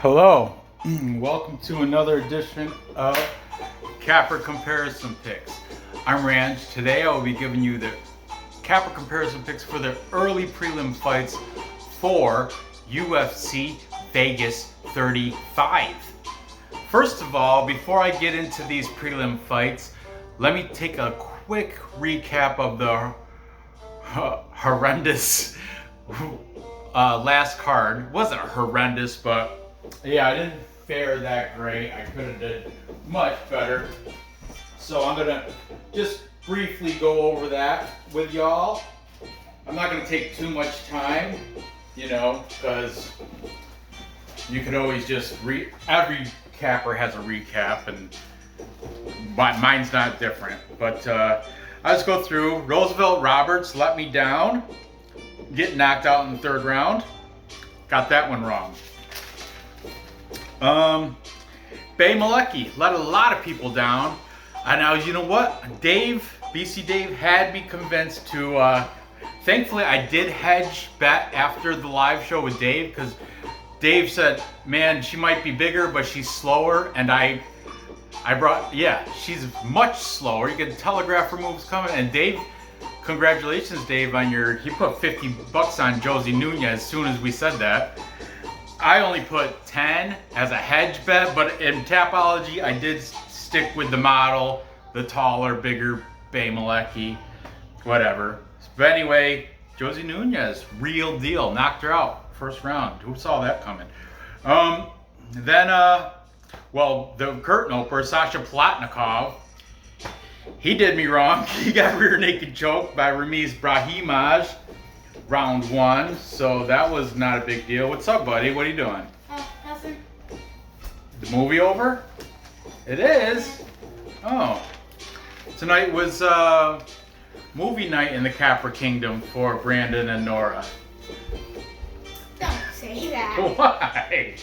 Hello, welcome to another edition of Capper Comparison Picks. I'm Ranch. Today I will be giving you the Capper Comparison Picks for the early prelim fights for UFC Vegas 35. First of all, before I get into these prelim fights, let me take a quick recap of the horrendous last card. It wasn't horrendous, but yeah, I didn't fare that great. I could have did much better. So I'm gonna just briefly go over that with y'all. I'm not gonna take too much time, because you could always just every capper has a recap, and mine's not different. But I'll just go through. Roosevelt Roberts let me down, get knocked out in the third round. Got that one wrong. Bay Malecki let a lot of people down. And you know what? BC Dave had me convinced to, thankfully I did hedge bet after the live show with Dave, because Dave said, man, she might be bigger, but she's slower. And I brought, she's much slower. You can telegraph her moves coming. And Dave, congratulations, Dave, on he put $50 on Josie Nunez as soon as we said that. I only put 10 as a hedge bet, but in Tapology, I did stick with the model, the taller, bigger Bay Malecki, whatever. But anyway, Josie Nunez, real deal, knocked her out first round. Who saw that coming? The curtain opener, Sasha Plotnikov, he did me wrong. He got rear naked choked by Ramiz Brahimaj. Round one, so that was not a big deal. What's up, buddy? What are you doing? Nothing. The movie over? It is? Oh. Tonight was movie night in the Capper Kingdom for Brandon and Nora. Don't say that. Why?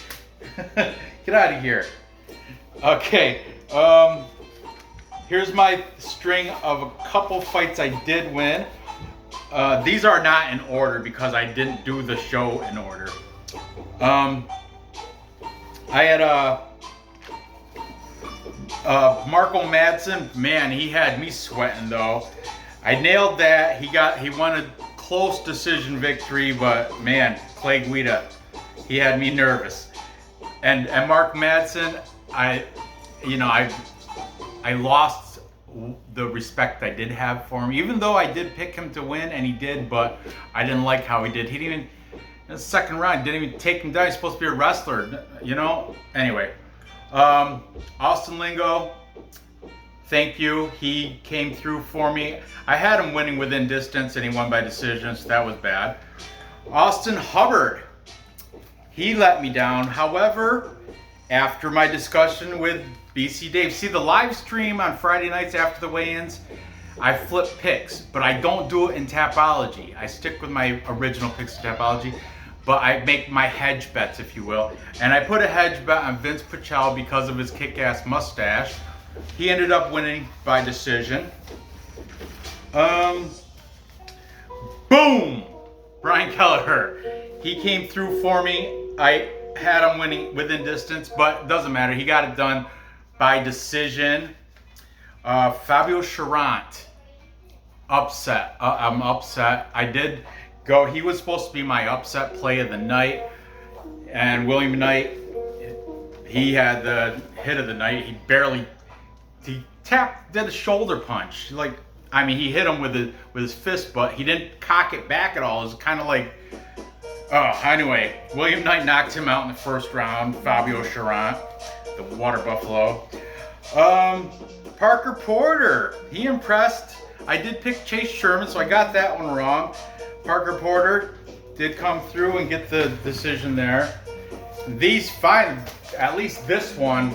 Get out of here. Okay, here's my string of a couple fights I did win. These are not in order because I didn't do the show in order. I had Marco Madsen. Man, he had me sweating though. I nailed that. He won a close decision victory, but man, Clay Guida, he had me nervous. And Mark Madsen, I lost the respect I did have for him, even though I did pick him to win, and he did, but I didn't like how he did. He didn't even, in the second round, didn't even take him down. He's supposed to be a wrestler, Anyway, Austin Lingo, thank you. He came through for me. I had him winning within distance, and he won by decision, so that was bad. Austin Hubbard, he let me down. However, after my discussion with BC Dave, see the live stream on Friday nights after the weigh-ins, I flip picks, but I don't do it in Tapology. I stick with my original picks in Tapology, but I make my hedge bets, if you will. And I put a hedge bet on Vince Pichel because of his kick-ass mustache. He ended up winning by decision. Boom! Brian Kelleher. He came through for me. I had him winning within distance, but it doesn't matter. He got it done by decision. Fabio Charant, upset. I'm upset. I did go. He was supposed to be my upset play of the night, and William Knight, he had the hit of the night. He did a shoulder punch. He hit him with his fist, but he didn't cock it back at all. It was kind of like. Anyway, William Knight knocked him out in the first round. Fabio Charant, the Water Buffalo. Parker Porter, he impressed. I did pick Chase Sherman, so I got that one wrong. Parker Porter did come through and get the decision there. These five, at least this one,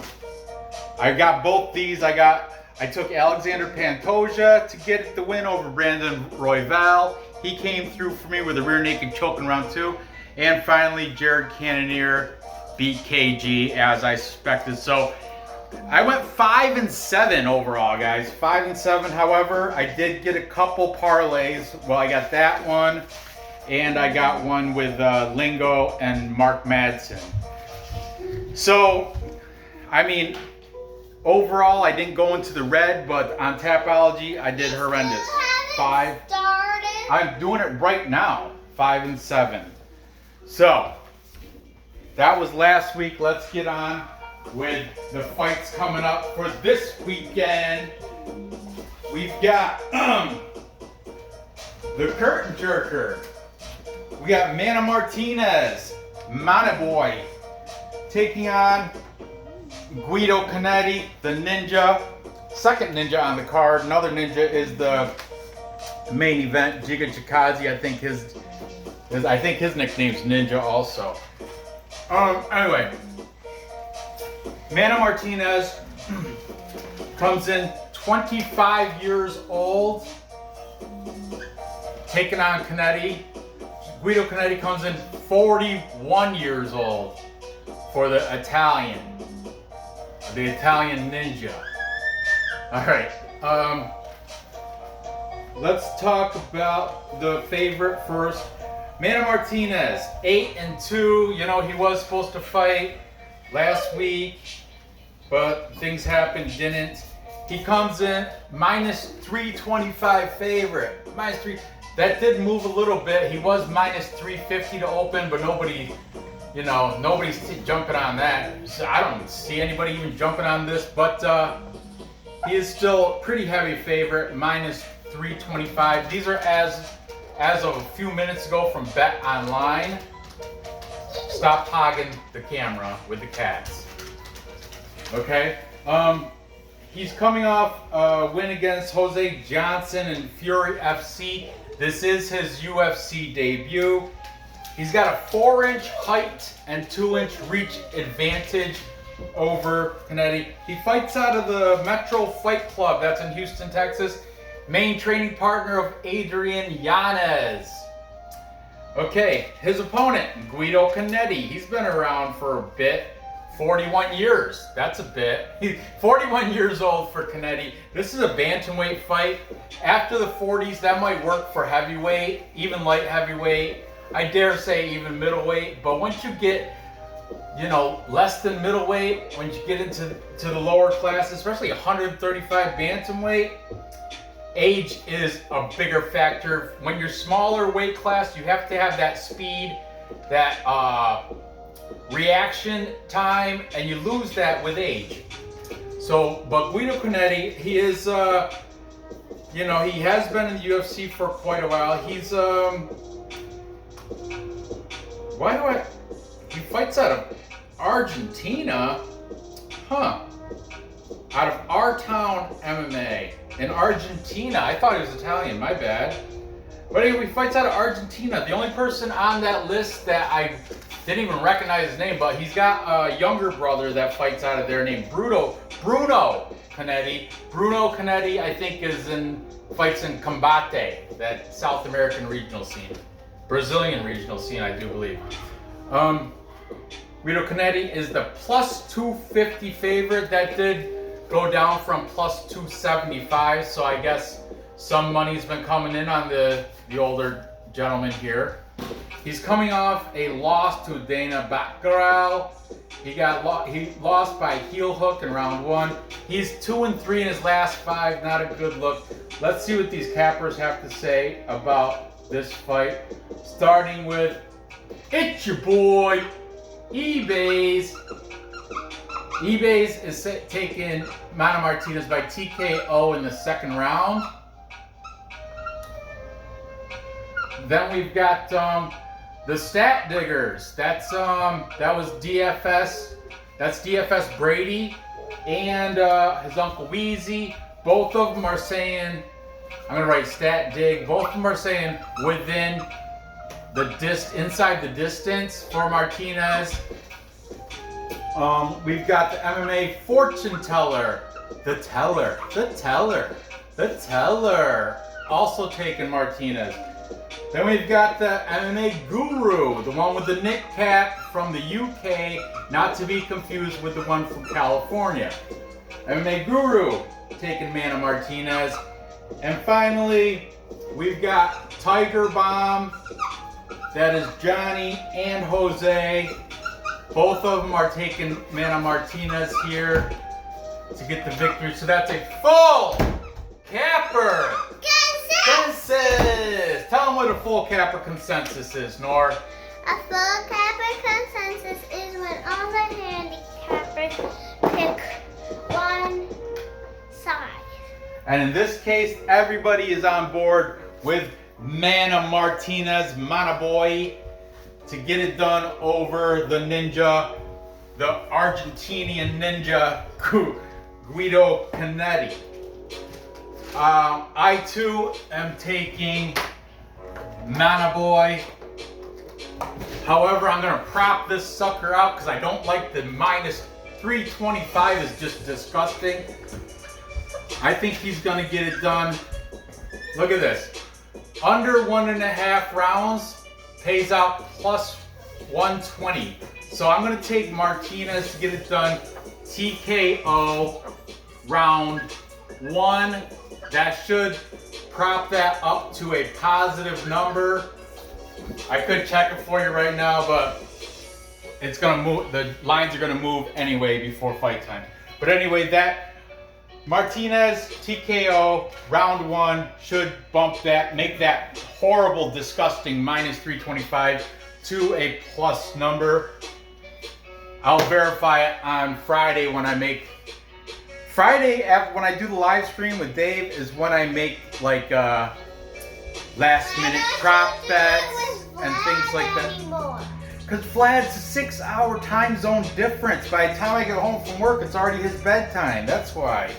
I got both these. I took Alexander Pantoja to get the win over Brandon Royval. He came through for me with a rear naked choke in round two. And finally, Jared Cannonier beat KG as I suspected. So I went 5-7 overall, guys. 5-7. However, I did get a couple parlays. Well, I got that one, and I got one with Lingo and Mark Madsen. So, I mean, overall, I didn't go into the red, but on Tapology, I did horrendous. 5. Started. I'm doing it right now. 5 and 7. So, that was last week. Let's get on with the fights coming up for this weekend. We've got the curtain jerker. We got Mana Martinez, Mana Boy, taking on Guido Conetti, the ninja. Second ninja on the card. Another ninja is the main event. Giga Chikazi, I think his nickname's Ninja also. Anyway, Mana Martinez comes in 25 years old, taking on Cannetti. Guido Conetti comes in 41 years old for the Italian ninja. All right, let's talk about the favorite first. Mana Martinez, 8 and 2. You know, he was supposed to fight last week, but things happened, didn't. He comes in minus 325 favorite. Minus 3. That did move a little bit. He was minus 350 to open, but nobody's jumping on that. So I don't see anybody even jumping on this, but he is still a pretty heavy favorite, minus 325. These are as of a few minutes ago from Bet Online. Stop hogging the camera with the cats. Okay. He's coming off a win against Jose Johnson in Fury FC. This is his UFC debut. He's got a 4-inch height and 2-inch reach advantage over Cannetti. He fights out of the Metro Fight Club. That's in Houston, Texas. Main training partner of Adrian Yanez. Okay, his opponent, Guido Conetti. He's been around for a bit. 41 years. That's a bit. He's 41 years old for Conetti. This is a bantamweight fight. After the 40s, that might work for heavyweight, even light heavyweight. I dare say even middleweight. But once you get, less than middleweight, once you get into the lower class, especially 135 bantamweight, age is a bigger factor. When you're smaller weight class, you have to have that speed, that reaction time, and you lose that with age. So, but Guido Conetti, he is, he has been in the UFC for quite a while. He's, he fights out of Argentina? Huh. Out of Our Town MMA in Argentina. I thought he was Italian, my bad. But anyway, he fights out of Argentina. The only person on that list that I didn't even recognize his name, but he's got a younger brother that fights out of there named Bruno Connetti. Bruno Connetti, I think, fights in Combate, that South American regional scene. Brazilian regional scene, I do believe. Guido Conetti is the plus 250 favorite. That did go down from plus 275, so I guess some money's been coming in on the older gentleman here. He's coming off a loss to Dana Baccaral. He lost by heel hook in round 1. He's 2 and 3 in his last 5. Not a good look. Let's see what these cappers have to say about this fight. Starting with, it's your boy, Ebays. Ebays is taking Mana Martinez by TKO in the second round. Then we've got the Stat Diggers. That was DFS. That's DFS Brady and his uncle Weezy. Both of them are saying, I'm gonna write Stat Dig. Both of them are saying within inside the distance for Martinez. We've got the MMA Fortune Teller, the teller, also taking Martinez. Then we've got the MMA Guru, the one with the knit cap from the UK, not to be confused with the one from California. MMA Guru taking Mana Martinez. And finally, we've got Tiger Bomb. That is Johnny and Jose Both of them are taking Mana Martinez here to get the victory. So that's a full capper consensus. Tell them what a full capper consensus is, Nor. A full capper consensus is when all the handicappers pick one side. And in this case, everybody is on board with Mana Martinez, Mana Boy, to get it done over the ninja, the Argentinian ninja, Guido Conetti. I too am taking Mana Boy. However, I'm going to prop this sucker out because I don't like the minus 325. Is just disgusting. I think he's going to get it done. Look at this. Under 1.5 rounds pays out plus 120. So I'm going to take Martinez to get it done. TKO round 1. That should prop that up to a positive number. I could check it for you right now, but it's going to move. The lines are going to move anyway before fight time. But anyway, that Martinez TKO round 1 should bump that, make that horrible, disgusting minus 325 to a plus number. I'll verify it on Friday when I make. Friday after when I do the live stream with Dave is when I make like last minute prop bets and things like that. Because Vlad's a 6-hour time zone difference. By the time I get home from work, it's already his bedtime. That's why.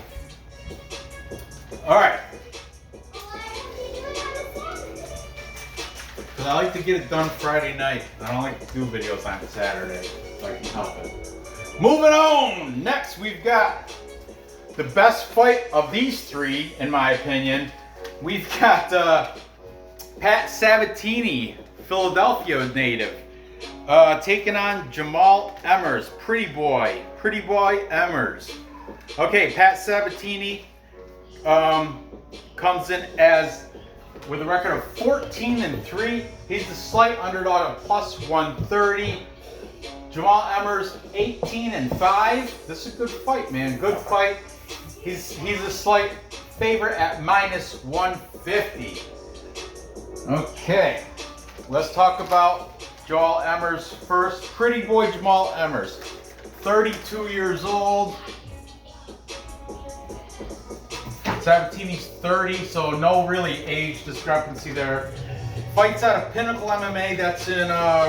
All right. Because I like to get it done Friday night. I don't like to do videos on Saturday, so I can help it. Moving on. Next, we've got the best fight of these three, in my opinion. We've got Pat Sabatini, Philadelphia native, taking on Jamall Emmers, pretty boy Emmers. Okay, Pat Sabatini comes in as with a record of 14-3. He's the slight underdog of plus 130. Jamall Emmers 18-5. This is a good fight, man. Good fight. He's a slight favorite at minus 150. Okay, let's talk about Jamall Emmers first. Pretty boy Jamall Emmers, 32 years old. Sabatini's 30, so no really age discrepancy there. Fights out of Pinnacle MMA, that's in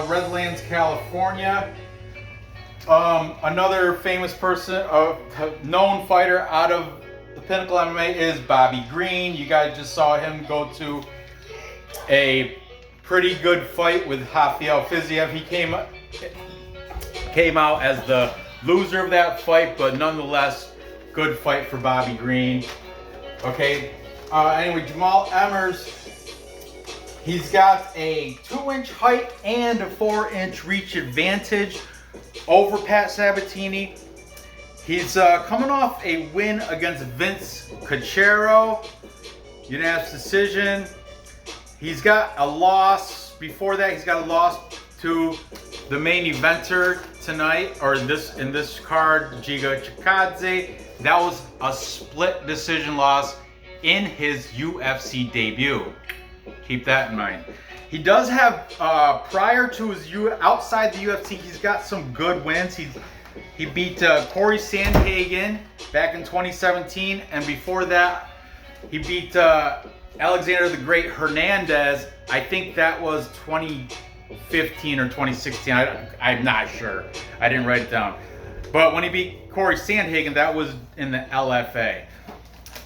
Redlands, California. Another famous person, known fighter out of the Pinnacle MMA is Bobby Green. You guys just saw him go to a pretty good fight with Rafael Fiziev. He came out as the loser of that fight, but nonetheless, good fight for Bobby Green. Okay, anyway, Jamall Emmers, he's got a 2-inch height and a 4-inch reach advantage over Pat Sabatini. He's coming off a win against Vince Cachero, unanimous decision. He's got a loss. Before that, he's got a loss to the main eventer tonight, or in this card, Giga Chikadze. That was a split decision loss in his UFC debut. Keep that in mind. He does have, prior to his outside the UFC, he's got some good wins. He beat Corey Sandhagen back in 2017, and before that, he beat Alexander the Great Hernandez. I think that was 2015 or 2016. I'm not sure. I didn't write it down. But when he beat Corey Sandhagen, that was in the LFA.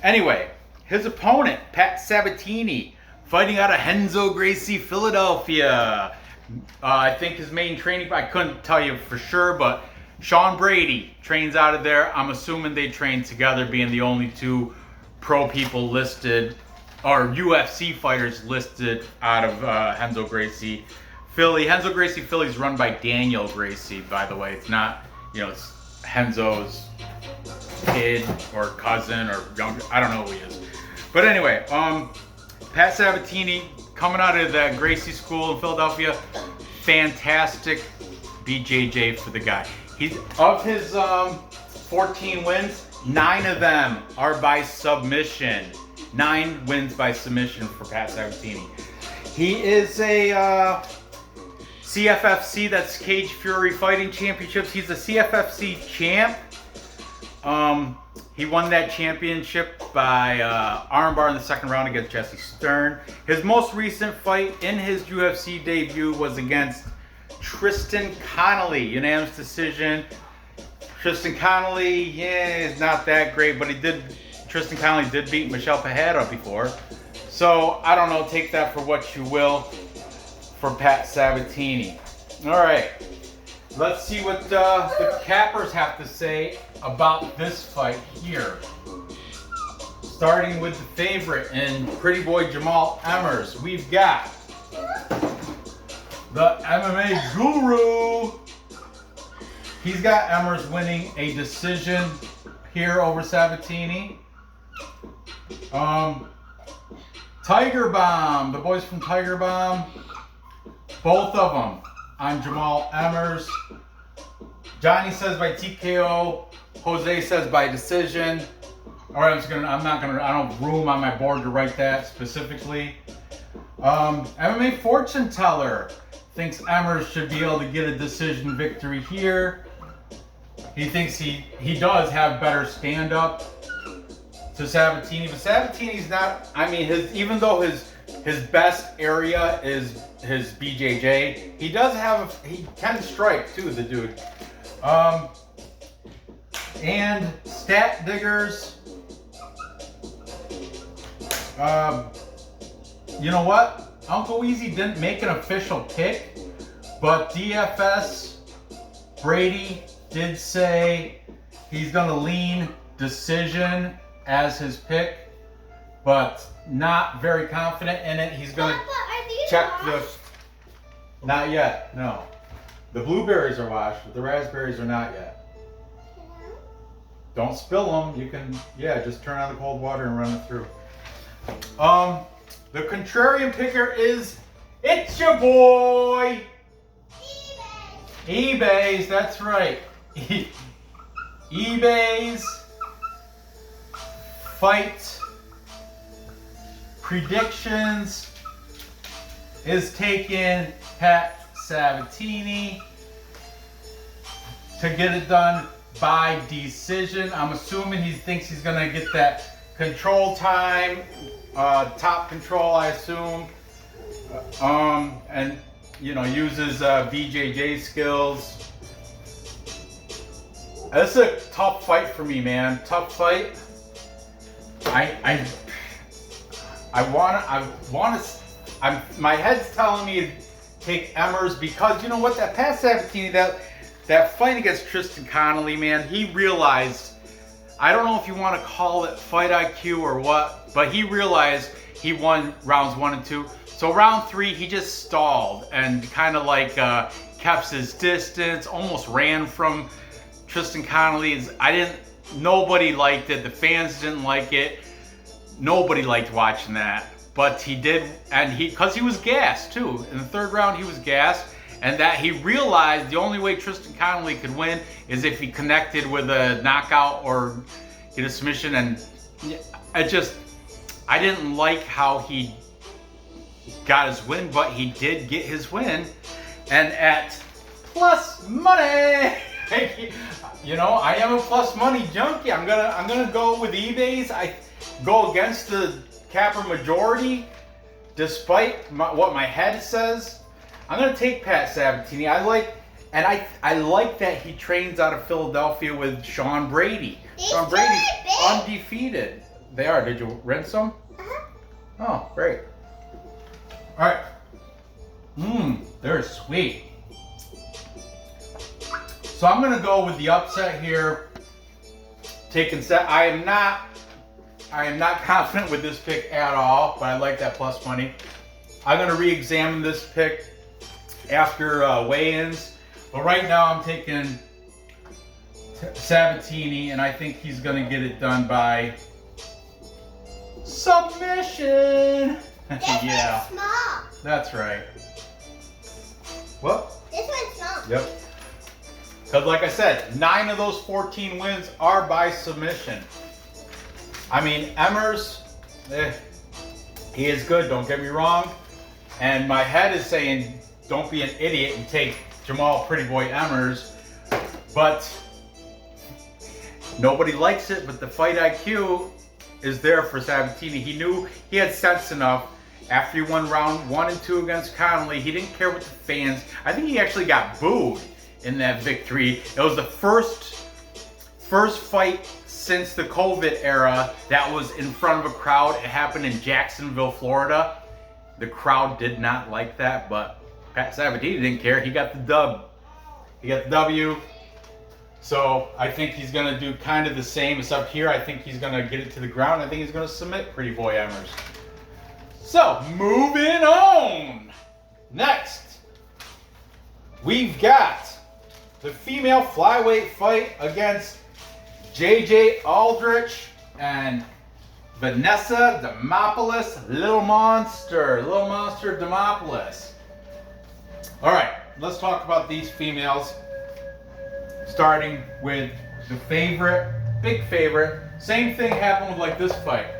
Anyway, his opponent, Pat Sabatini, fighting out of Renzo Gracie, Philadelphia. I think his main training, I couldn't tell you for sure, but Sean Brady trains out of there. I'm assuming they train together, being the only two pro people listed, or UFC fighters listed out of Renzo Gracie, Philly. Renzo Gracie, Philly is run by Daniel Gracie, by the way. It's not, it's Renzo's kid or cousin or younger. I don't know who he is. But anyway, Pat Sabatini coming out of that Gracie school in Philadelphia, fantastic BJJ for the guy. He's of his 14 wins, 9 of them are by submission. 9 wins by submission for Pat Sabatini. He is a CFFC, that's Cage Fury Fighting Championships. He's a CFFC champ. He won that championship by armbar in the second round against Jesse Stern. His most recent fight in his UFC debut was against Tristan Connolly, unanimous decision. Tristan Connolly, is not that great, but Tristan Connolly did beat Michelle Pajeda before. So, I don't know, take that for what you will for Pat Sabatini. All right, let's see what the cappers have to say about this fight here. Starting with the favorite and pretty boy Jamall Emmers, we've got the MMA guru. He's got Emmers winning a decision here over Sabatini. Tiger Bomb, the boys from Tiger Bomb, both of them on Jamall Emmers. Johnny says by TKO. Jose says by decision. All right, I don't have room on my board to write that specifically. MMA fortune teller thinks Emmers should be able to get a decision victory here. He thinks he does have better stand up to Sabatini, but Sabatini's not. I mean, even though his best area is his BJJ, he can strike too, the dude. And stat diggers. You know what? Uncle Easy didn't make an official pick, but DFS Brady did say he's gonna lean decision as his pick, but not very confident in it. He's gonna check the. Not yet, no. The blueberries are washed, but the raspberries are not yet. Don't spill them. You can, just turn on the cold water and run it through. The contrarian picker it's your boy. eBay's, that's right. eBay's fight predictions is taking Pat Sabatini to get it done by decision. I'm assuming he thinks he's gonna get that control time, top control, I assume, and uses BJJ skills. This is a tough fight for me, man. Tough fight. My head's telling me to take Emmers because you know what? That Pat Sabatini, that fight against Tristan Connolly, man, he realized, I don't know if you want to call it fight IQ or what, but he realized he won rounds 1 and 2. So round 3, he just stalled and kind of like kept his distance, almost ran from Tristan Connolly. Nobody liked it. The fans didn't like it. Nobody liked watching that. But he did, and because he was gassed too. In the 3rd round, he was gassed. And that he realized the only way Tristan Connolly could win is if he connected with a knockout or get a submission. And I didn't like how he got his win, but he did get his win. And at plus money, I am a plus money junkie. I'm gonna go with eBay's. I go against the capper majority, despite what my head says. I'm gonna take Pat Sabatini. I like that he trains out of Philadelphia with Sean Brady. Sean Brady's undefeated. They are. Did you rinse them? Oh, great. All right. They're sweet. So I'm gonna go with the upset here. Taking I am not confident with this pick at all, but I like that plus money. I'm gonna re-examine this pick after weigh-ins, but right now I'm taking Sabatini, and I think he's gonna get it done by submission. This one's small. That's right. What? This one's small. Yep. Because like I said, 9 of those 14 wins are by submission. I mean, Emmers, he is good, don't get me wrong. And my head is saying, don't be an idiot and take Jamall Pretty Boy Emmers. But nobody likes it, but the fight IQ is there for Sabatini. He knew he had sense enough. After he won round 1 and 2 against Connelly, he didn't care what the fans. I think he actually got booed in that victory. It was the first fight since the COVID era that was in front of a crowd. It happened in Jacksonville, Florida. The crowd did not like that, but Pat Sabatini didn't care. He got the dub. He got the W. So I think he's going to do kind of the same as up here. I think he's going to get it to the ground. I think he's going to submit Pretty Boy Emmers. So, moving on. Next, we've got the female flyweight fight against JJ Aldrich and Vanessa Demopolis, Little Monster Demopoulos. All right, let's talk about these females. Starting with the favorite, big favorite. Same thing happened with like this fight.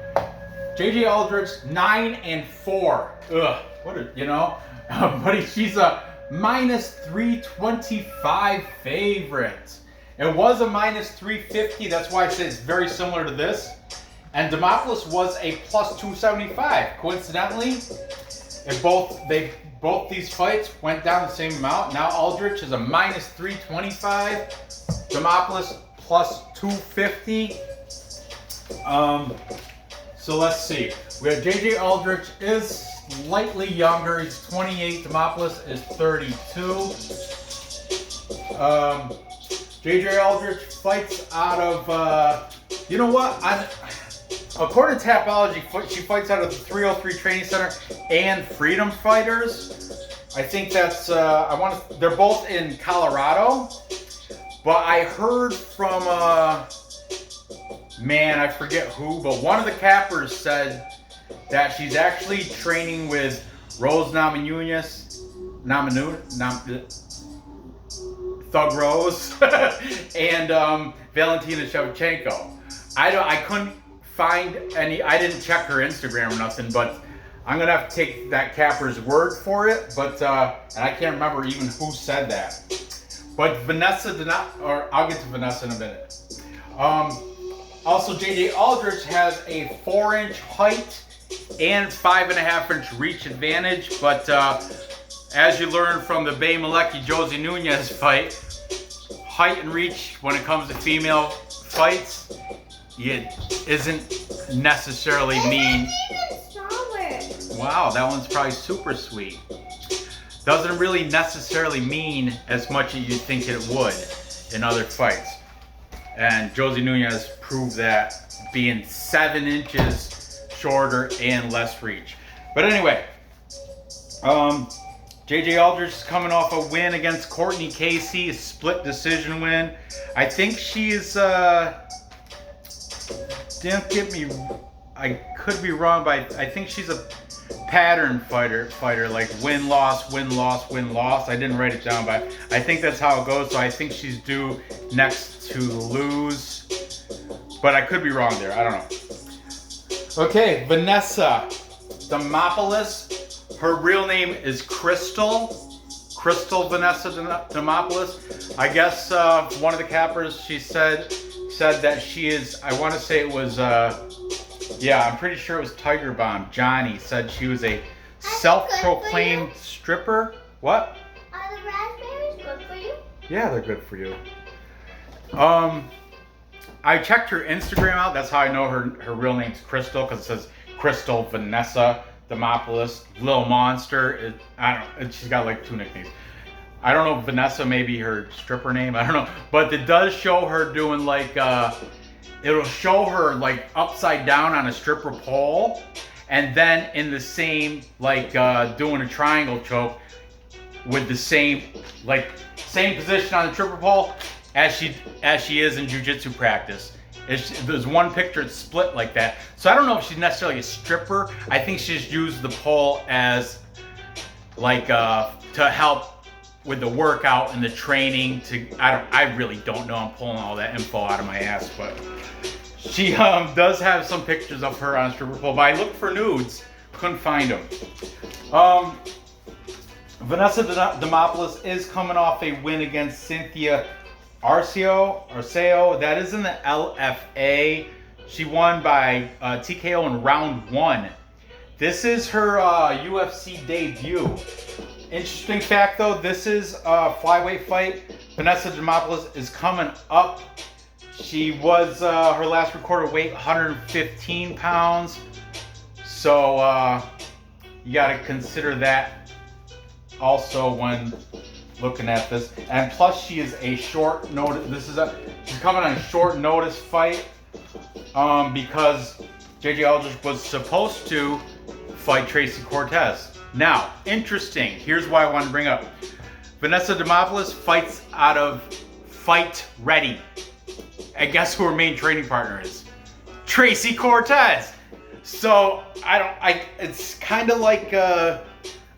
JJ Aldrich, 9-4. Ugh, what a, you know, but she's a -325 favorite. It was a -350. That's why I say it's very similar to this. And Demopoulos was a +275. Coincidentally, both these fights went down the same amount. Now Aldrich is a -325. Demopoulos +250. So let's see. We have JJ Aldrich is slightly younger. He's 28. Demopoulos is 32. JJ Aldrich fights out of, you know what? According to Tapology, she fights out of the 303 Training Center and Freedom Fighters. I think that's, they're both in Colorado. But I heard from, man, I forget who, but one of the cappers said that she's actually training with Rose Namajunas, Thug Rose, and Valentina Shevchenko. I couldn't find any. I didn't check her Instagram or nothing, but I'm gonna have to take that capper's word for it. But and I can't remember even who said that. But Vanessa did not, or I'll get to Vanessa in a minute. Also, JJ Aldrich has a 4-inch height and 5.5-inch reach advantage. But as you learned from the Bay Malecki Josie Nunez fight, height and reach when it comes to female fights, it isn't necessarily mean. Wow, that one's probably super sweet. Doesn't really necessarily mean as much as you think it would in other fights. And Josie Nunez proved that, being 7 inches shorter and less reach. But anyway, JJ Aldrich is coming off a win against Courtney Casey, a split decision win. I think she's, don't get me, I could be wrong, but I think she's a pattern fighter, like win-loss, win-loss, win-loss. I didn't write it down, but I think that's how it goes. So I think she's due next to lose, but I could be wrong there. I don't know. Okay, Vanessa Demopolis. Her real name is Crystal Vanessa Demopolis. I guess one of the cappers, she said that she is, I want to say it was, yeah, I'm pretty sure it was Tiger Bomb. Johnny said she was a self-proclaimed stripper. What? Are the raspberries good for you? Yeah, they're good for you. I checked her Instagram out. That's how I know her real name's Crystal, because it says Crystal Vanessa Demopolis, Little Monster. I don't know. She's got like 2 nicknames. I don't know, Vanessa may be her stripper name. I don't know. But it does show her doing like, it'll show her like upside down on a stripper pole. And then in the same, like doing a triangle choke with the same position on the stripper pole as she is in jiu-jitsu practice. There's one picture it's split like that. So I don't know if she's necessarily a stripper. I think she's used the pole as like to help with the workout and the training I really don't know. I'm pulling all that info out of my ass, but she does have some pictures of her on stripper pole. But I looked for nudes, couldn't find them. Vanessa Demopolis is coming off a win against Cynthia Arceo. That is in the LFA. She won by TKO in round 1. This is her UFC debut. Interesting fact though, this is a flyweight fight. Vanessa Demopolis is coming up. She was her last recorded weight 115 pounds. So you got to consider that also when looking at this. And plus she is a short notice. She's coming on a short notice fight because JJ Aldrich was supposed to fight Tracy Cortez. Now, interesting. Here's why I want to bring up. Vanessa Demopolis fights out of Fight Ready. And guess who her main training partner is? Tracy Cortez. So it's kind of like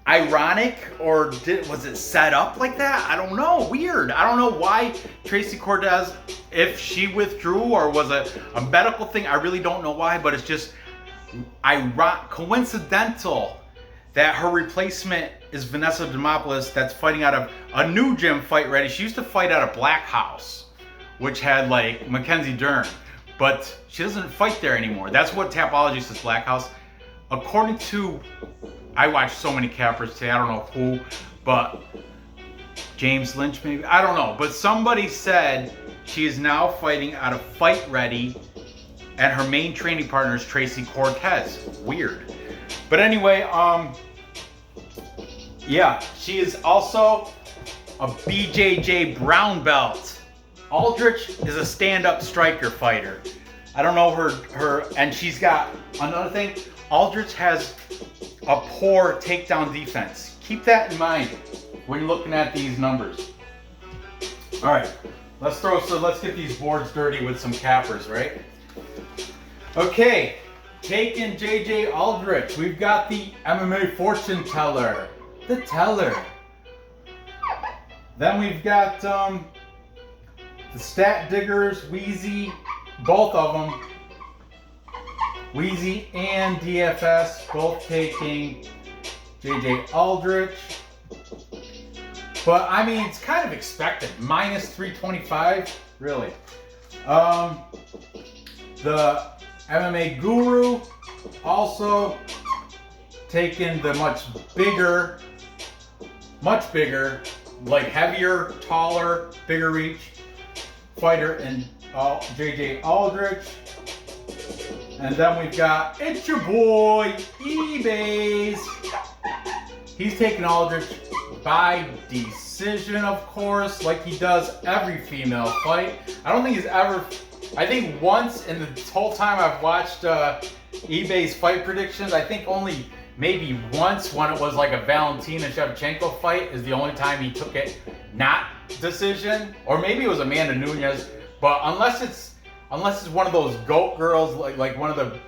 ironic, or was it set up like that? I don't know. Weird. I don't know why Tracy Cortez, if she withdrew or was a medical thing. I really don't know why, but it's just coincidental that her replacement is Vanessa Demopolis, that's fighting out of a new gym, Fight Ready. She used to fight out of Black House, which had like Mackenzie Dern, but she doesn't fight there anymore. That's what Tapology says, Black House. According to, I watched so many cappers today, I don't know who, but James Lynch maybe, I don't know, but somebody said she is now fighting out of Fight Ready, and her main training partner is Tracy Cortez. Weird. But anyway, yeah, she is also a BJJ brown belt. Aldrich is a stand-up striker fighter. I don't know her, and she's got another thing. Aldrich has a poor takedown defense. Keep that in mind when you're looking at these numbers. All right, let's get these boards dirty with some cappers, right? Okay, taking JJ Aldrich, we've got the MMA fortune teller, the teller. Then we've got the stat diggers, Wheezy, both of them. Wheezy and DFS, both taking JJ Aldrich. But I mean, it's kind of expected. Minus 325, really. The MMA Guru also taking the much bigger, like heavier, taller, bigger reach fighter in JJ Aldrich. And then we've got, it's your boy, eBay's. He's taking Aldrich by decision, of course, like he does every female fight. I don't think he's ever, I think once in the whole time I've watched eBay's fight predictions, I think only maybe once when it was like a Valentina Shevchenko fight is the only time he took it not decision, or maybe it was Amanda Nunes. But unless it's one of those GOAT girls, like one of the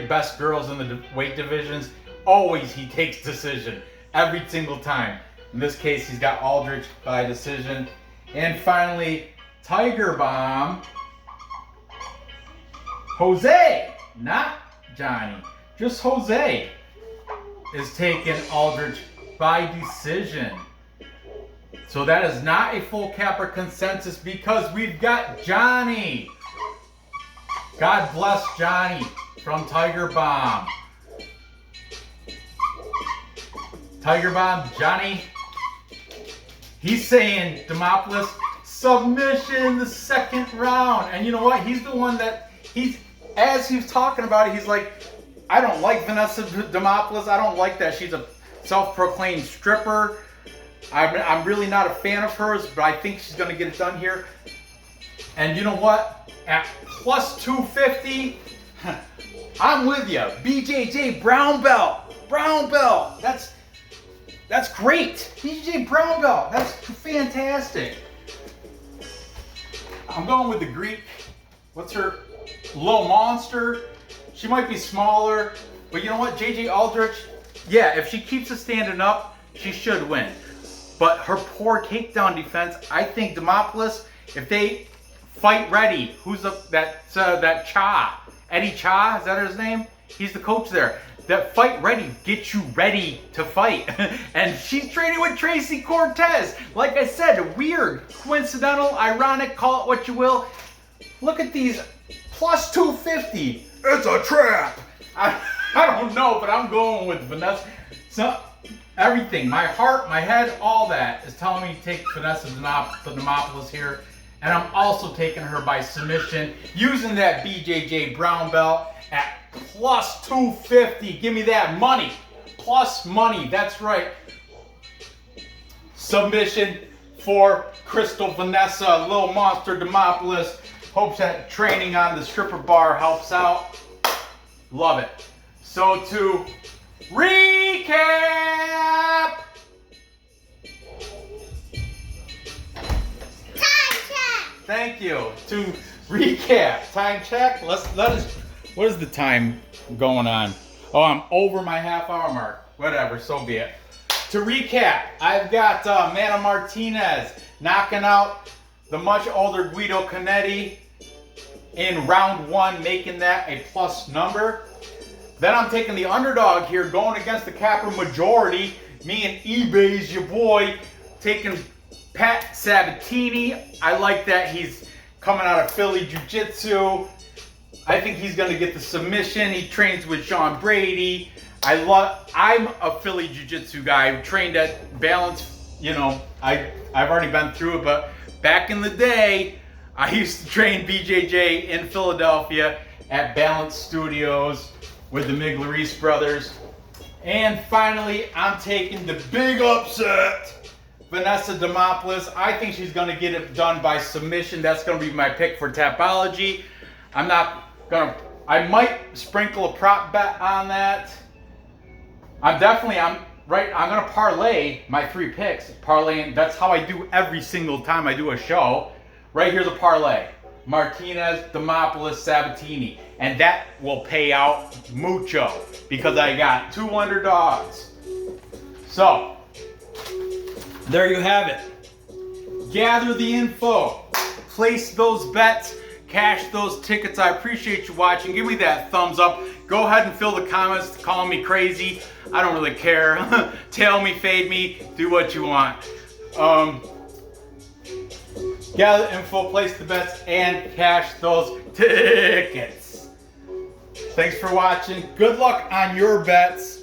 best girls in the weight divisions, always he takes decision every single time. In this case, he's got Aldrich by decision. And finally, Tiger Bomb, Jose, not Johnny, just Jose, is taking Aldrich by decision. So that is not a full capper consensus because we've got Johnny. God bless Johnny from Tiger Bomb. Tiger Bomb, Johnny. He's saying Demopoulos submission the second round. And you know what? He's the one that as he's talking about it, he's like, I don't like Vanessa Demopolis. I don't like that she's a self-proclaimed stripper. I'm really not a fan of hers, but I think she's going to get it done here. And you know what? At plus 250, I'm with you. BJJ brown belt. That's great. BJJ brown belt. That's fantastic. I'm going with the Greek. What's her? Little monster. She might be smaller, but you know what? JJ Aldrich, yeah, if she keeps it standing up, she should win. But her poor takedown defense, I think Demopoulos, if they fight ready, who's that Cha? Eddie Cha, is that his name? He's the coach there. That fight ready gets you ready to fight. And she's training with Tracy Cortez. Like I said, weird, coincidental, ironic, call it what you will. Look at these plus 250. It's a trap. I don't know, but I'm going with Vanessa. So everything, my heart, my head, all that is telling me to take Vanessa Demopolis here. And I'm also taking her by submission, using that BJJ brown belt at plus 250. Give me that money. Plus money, that's right. Submission for Crystal Vanessa, Little Monster Demopolis. Hopes that training on the stripper bar helps out. Love it. So to recap. Time check. Thank you. To recap, time check. Let us. What is the time going on? Oh, I'm over my half-hour mark. Whatever, so be it. To recap, I've got Mana Martinez knocking out the much older Guido Conetti in round 1, making that a plus number. Then I'm taking the underdog here, going against the Capra majority. Me and eBay's your boy, taking Pat Sabatini. I like that he's coming out of Philly Jiu-Jitsu. I think he's going to get the submission. He trains with Sean Brady. I'm a Philly Jiu-Jitsu guy. I've trained at Balance. You know, I've already been through it, but back in the day, I used to train BJJ in Philadelphia at Balance Studios with the Miglioris brothers. And finally, I'm taking the big upset, Vanessa Demopolis. I think she's going to get it done by submission. That's going to be my pick for Tapology. I might sprinkle a prop bet on that. I'm going to parlay my 3 picks. Parlaying, that's how I do every single time I do a show. Right here's a parlay. Martinez, Demopolis, Sabatini. And that will pay out mucho because I got 2 underdogs. So, there you have it. Gather the info. Place those bets. Cash those tickets. I appreciate you watching. Give me that thumbs up. Go ahead and fill the comments calling me crazy. I don't really care. Tail me, fade me, do what you want. Gather info, place the bets, and cash those tickets. Thanks for watching. Good luck on your bets.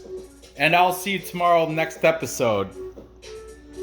And I'll see you tomorrow next episode.